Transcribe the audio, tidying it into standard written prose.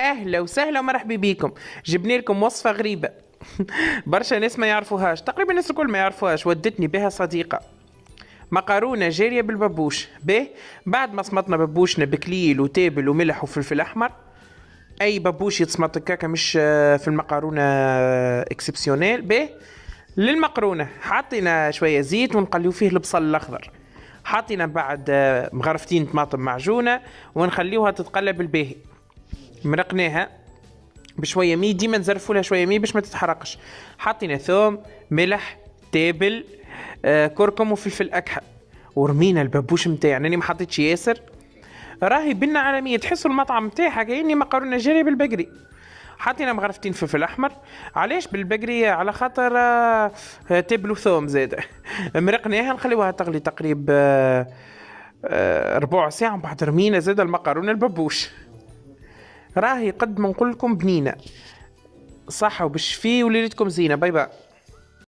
اهلا وسهلا ومرحبا بيكم. جبنا لكم وصفة غريبة. برشا ناس ما يعرفوهاش، تقريبا الناس الكل ما يعرفوهاش، ودتني بها صديقة. مقارونة جارية بالبابوش. به بعد ما صمتنا بابوشنا بكليل وتابل وملح وفلفل احمر، اي بابوش يتصمت هكاكا، مش في المقارونة اكسبسيونيل. به للمقرونة حطينا شوية زيت ونقليو فيه البصل الاخضر. حطينا بعد مغرفتين طماطم معجونة ونخليوها تتقلب الباهي. مرقناها بشويه مي، ديما نزرفوا لها شويه مي باش ما تتحرقش. حطينا ثوم، ملح، تابل، كركم وفلفل اكحل، ورمينا البابوش متاعنا. انا ما حطيتش ياسر، راهي بنا عالميه، تحسوا المطعم متاعها كأني مقرونه جاريه بالبقري. حطينا مغرفتين فلفل احمر. علاش بالبقري؟ على خاطر تابل وثوم زاد. مرقناها نخليوها تغلي تقريبا ربع ساعه، من بعد رمينا زاد المقرونه البابوش. راهي قد ما نقول لكم بنينه. صحة وبالشفي وليلتكم زينة. باي باي.